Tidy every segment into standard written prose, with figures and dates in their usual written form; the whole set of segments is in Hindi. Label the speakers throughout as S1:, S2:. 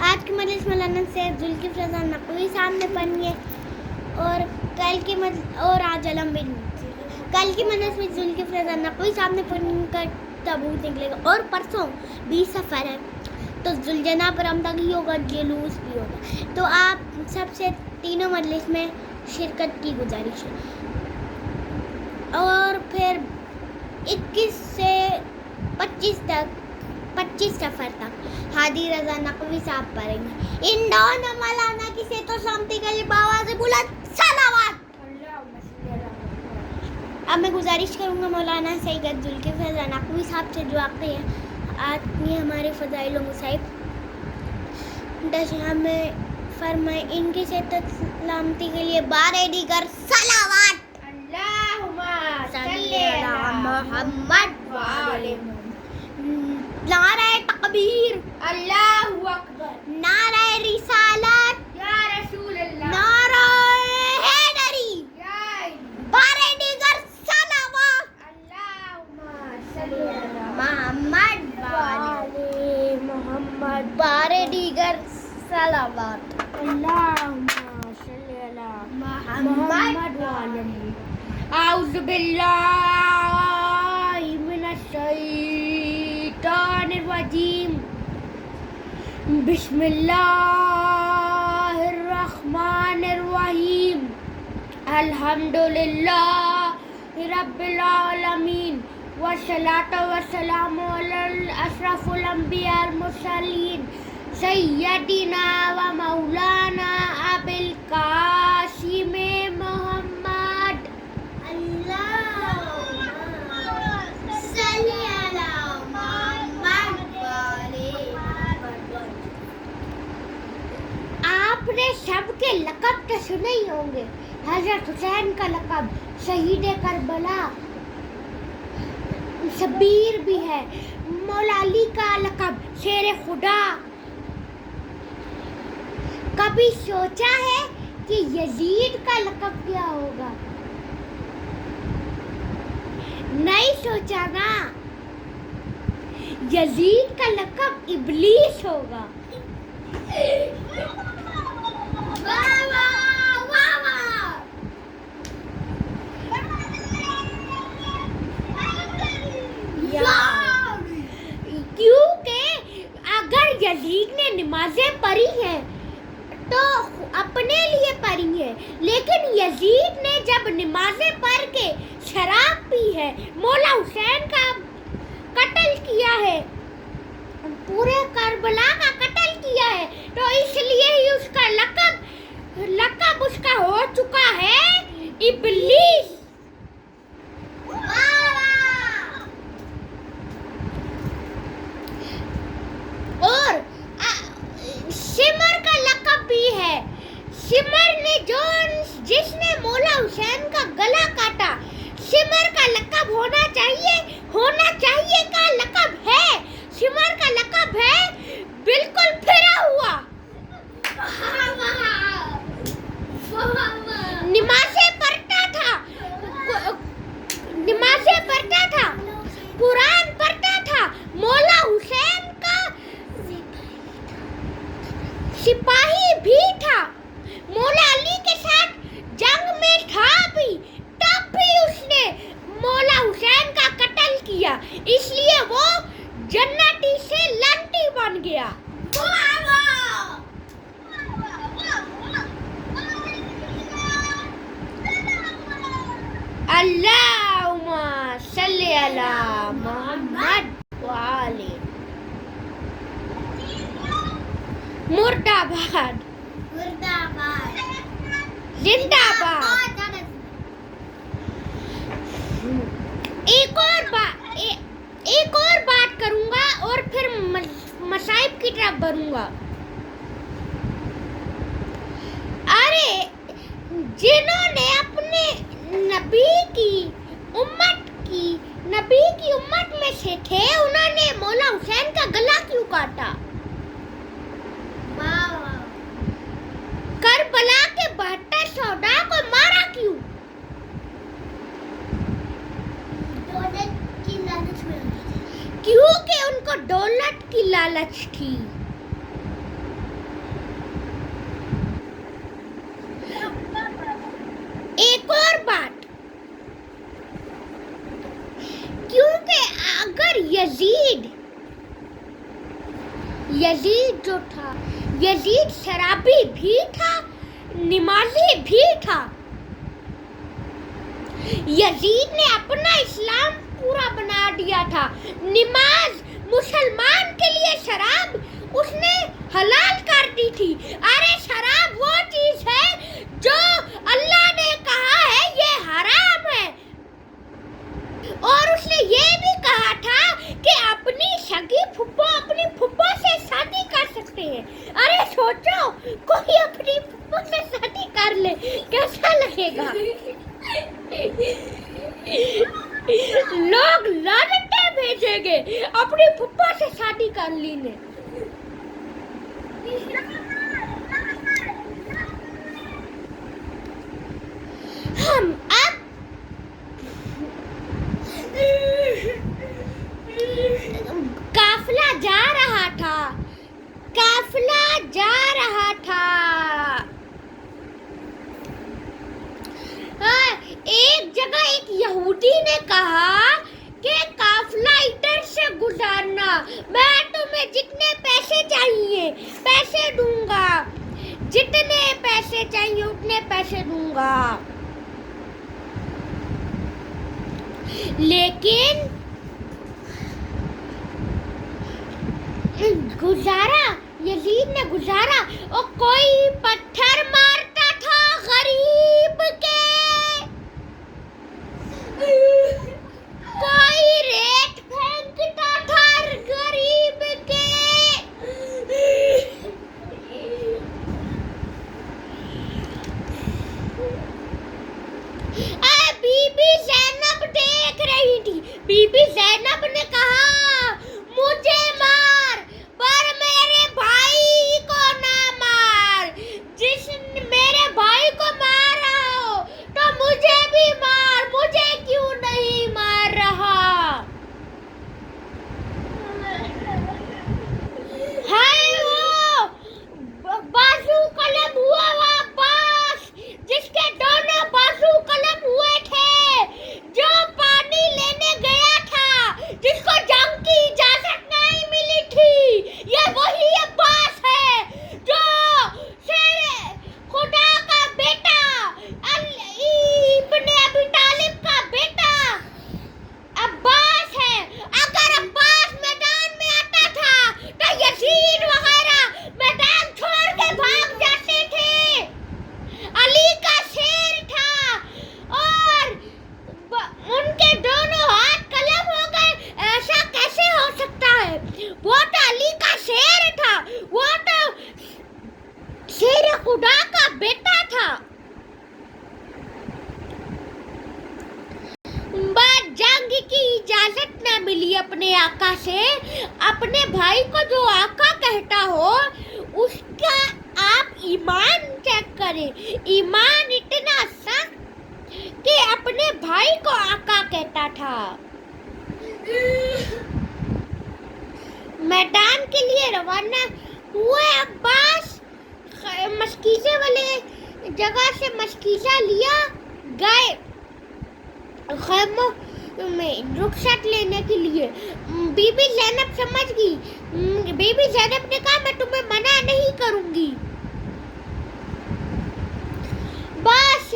S1: आज की मजलिस मौलाना सैयद जुल्किफ्ल रज़ा नक़वी साहब ने पढ़ी है और और आज अलम बिन कल की मजलिस में जुल्किफ्ल रज़ा नक़वी साहब ने पढ़ कर तबूत निकलेगा और परसों 20 सफ़र है तो जुलजना पर रमज़ान होगा, जुलूस भी होगा। तो आप सबसे तीनों मजलिस में शिरकत की गुजारिश है। और फिर 21 से 25 सफ़र तक हादी रज़ा नक़वी साहब पढ़ेंगे। इन दोनों मौलाना की सेहत और सलामती के लिए बाबा से बुलंद सलावत। अब मैं गुजारिश करूँगा मौलाना सैयद जुल्किफ्ल रज़ा नक़वी साहब से जो आते हैं आदमी हमारे फ़ज़ाइल व मुसाइब दशा में फरमाए, इनकी सेहत और सलामती के लिए बारे दीगर सलावत।
S2: अल्लाहुम्मा
S1: सल्ली अला मुहम्मद व आले नारे तकबीर,
S2: अल्लाहु अकबर,
S1: नारे रिसालत,
S2: या रसूल अल्लाह,
S1: नारे हैदरी,
S2: या
S1: बारे दीगर सलावत।
S2: अल्लाहुम्मा सल्ली अला
S1: मोहम्मद व आले मोहम्मद, बारे दीगर सलावत।
S2: अल्लाहुम्मा सल्ली अला
S1: मोहम्मद व आले।
S2: आऊज़ु बिल्लाहि मिनश शैतानिर रजीम, बिस्मिल्लाहिर रहमानिर रहीम, अल्हम्दुलिल्लाहि रब्बिल आलमीन, वस्सलातु वस्सलामु अलल अशरफुल अंबिया वल मुरसलीन, सय्यदिना व मौलाना अबिल कासिम मोहम्मद।
S1: आपने सबके लक़ब तो सुने ही होंगे। हज़रत हुसैन का लक़ब शहीद करबला, शबीर भी है। मौला अली का लक़ब शेर खुदा। कभी सोचा है कि यजीद का लक़ब क्या होगा? नहीं सोचा ना। यजीद का लक़ब इब्लीस होगा। क्योंकि अगर यजीद ने नमाजें पढ़ी हैं तो अपने लिए पढ़ी है, लेकिन यजीद ने जब नमाजें पढ़ के शराब पी है, मौला हुसैन का कत्ल किया है, पूरे करबला का कत्ल किया है, तो इसलिए ही उसका लक़ब उसका हो चुका है इब्लीस। और शिमर का लक़ब भी है। शिमर ने जिसने मौला हुसैन का गला काटा, शिमर का लक़ब होना चाहिए का लक़ब है। शिमर का लक़ब है बिल्कुल फिरा हुआ। नमाज़ें पढ़ता था, कुरान पढ़ता था। मौला हुसैन का सिपाही भी था। मौला अली के साथ जंग में था भी, तब भी उसने मौला हुसैन का कत्ल किया, इसलिए वो जन्नती से लंटी बन गया। अल्लाहुम्मा सल्ली अला मुहम्मद व आले। मुर्दाबाद, जिंदाबाद। एक और बात करूंगा और फिर मसाइब की तरफ बढ़ूंगा। अरे जिन्होंने अपने नबी की उम्मत में से थे, उन्होंने मौला हुसैन का गला क्यों काटा? करबला के 72 शोहदा को मारा क्यों? क्योंकि उनको दौलत की लालच थी। यजीद जो था, यजीद शराबी भी था, नमाजी भी था। यजीद ने अपना इस्लाम पूरा बना दिया था। नमाज मुसलमान के लिए शराब उसने हलाल कर दी थी। अरे शराब वो चीज है जो अल्लाह ने कहा है ये हराम है, और उसने ये भी कहा था कि अपनी सगी फुप्पो अपनी फुप्पो से शादी कर सकते हैं। अरे सोचो कोई अपनी फुप्पो से शादी कर ले, कैसा लगेगा? लोग लानतें भेजेंगे अपनी फुप्पो से शादी कर ली ने। हम अब काफिला जा रहा था, काफिला जा रहा था। एक जगह एक यहूदी ने कहा कि काफिला इधर से गुजारना, मैं तुम्हें जितने पैसे चाहिए पैसे दूंगा, जितने पैसे चाहिए उतने पैसे दूंगा। लेकिन गुजारा, यजीद ने गुजारा, और कोई पत्थर मारता था गरीब के, कोई रेत फेंकता था गरीब के। बीबी ज़ैनब देख रही थी। बीबी ज़ैनब ने कहा मुझे मार पर मेरे भाई को ना मार, जिस मेरे भाई को मार रहा हो तो मुझे भी मार, मुझे क्यों नहीं मार रहा? है वो बाजू कलम हुआ अब्बास, जिसके दोनों बाजू कलम हुए थे, जो पानी लेने गया था, जिसको जंग की इजाजत नहीं मिली थी। ये वही अब्बास है जो शेर खुदा का बेटा इब्ने अबी तालिब का बेटा अब्बास है। अगर अब्बास मैदान में आता था तो यजीद वगैरह मैदान छोड़ के भाग जाते थे। अली का शेर था और उनके दोनों हाथ कलम हो गए, ऐसा कैसे हो सकता है? वो तो अली का शेर था, वो तो शेर खुदा का बेटा था। जंग की इजाजत न मिली अपने आका से। अपने भाई को जो आका कहता हो उसका आप ईमान चेक करें। ईमान इतना सख्त कि अपने भाई को आका कहता था। मैदान के लिए रवाना हुए अब्बास। मशकीज़े वाले जगह से मशकीज़ा लिया, गए खैमों में रुखसत लेने के लिए। बीबी ज़ैनब समझ गई। बीबी ज़ैनब ने कहा मैं तुम्हें मना नहीं करूंगी। बस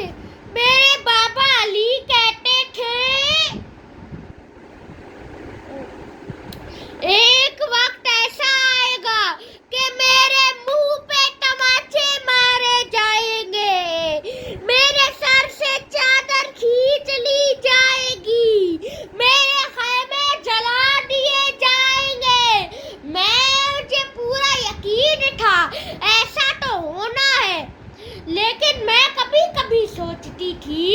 S1: मेरे बाबा अली कहते थे एक वक्त ऐसा आएगा कि मेरे मुंह पे तमाचे मारे जाएंगे, मेरे सर से चादर खींच ली जाएगी, मेरे खैमे जला दिए जाएंगे। मुझे पूरा यकीन था ऐसा तो होना है, लेकिन मैं कभी कभी सोचती थी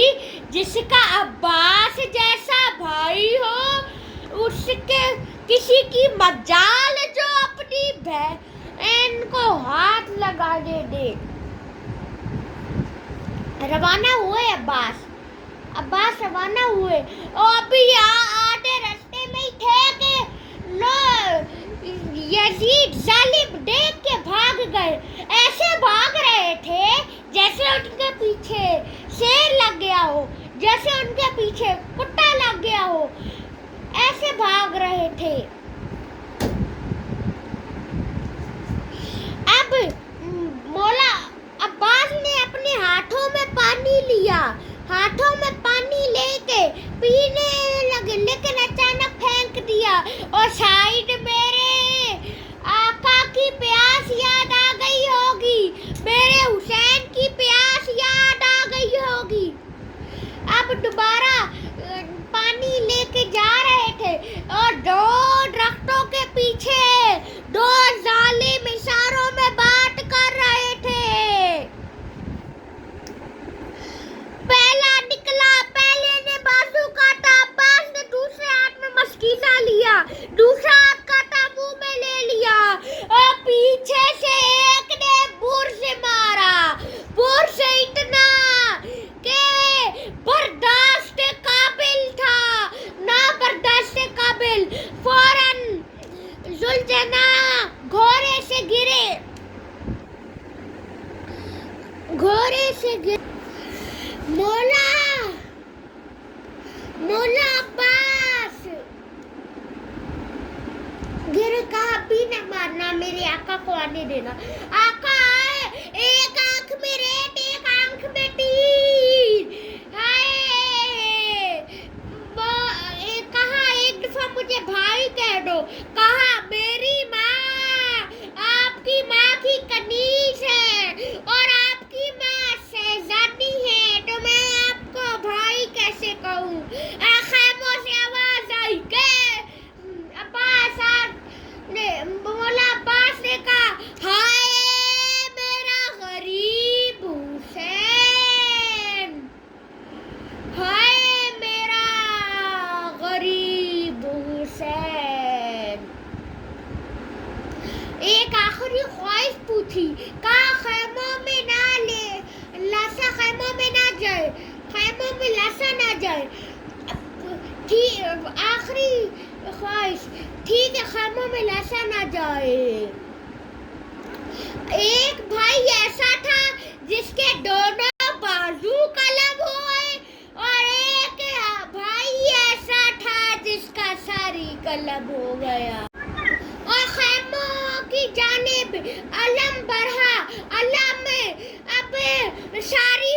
S1: जिसका अब्बास जैसा भाई हो उसके किसी की मजाल जो अपनी बहन को हाथ लगा दे। रवाना हुए अब्बास रवाना हुए और अभी आधे रास्ते में ही थे कि यजीद जालिम देख के भाग गए। ऐसे भाग रहे थे जैसे उनके पीछे शेर लग गया हो, जैसे उनके पीछे कुत्ता लग गया हो, ऐसे भाग रहे थे। से मौला मौला अब्बास गिर कहा भी न मारना, मेरे आका को आने देना। आका आए, एक आंख में रेड एक आंख में तीर। हाय कहा एक दफा मुझे भाई कह दो, कहा मेरी माँ आपकी माँ की कनीज है और आपकी माँ शहजादी है, तो मैं आपको भाई कैसे कहूँ। खैमों से आवाज आई के अब्बास ने मौला अब्बास ने कहा, हाय मेरा गरीब हुसैन, हाय मेरा गरीब हुसैन। एक आखिरी ख्वाहिश पूछी, कहा खैमों में ना ले लाशा, खैमों में ना जाए, खैमों में लाशा ना जाए। आखिरी ख्वाहिश, ठीक है खैमों में लाशा ना जाए। एक भाई ऐसा था जिसके दोनों बाजू कलम हुए और एक भाई ऐसा था जिसका सारी कलम हो गया। और खैमों की जानिब अलम बढ़ा, अलम अब सारी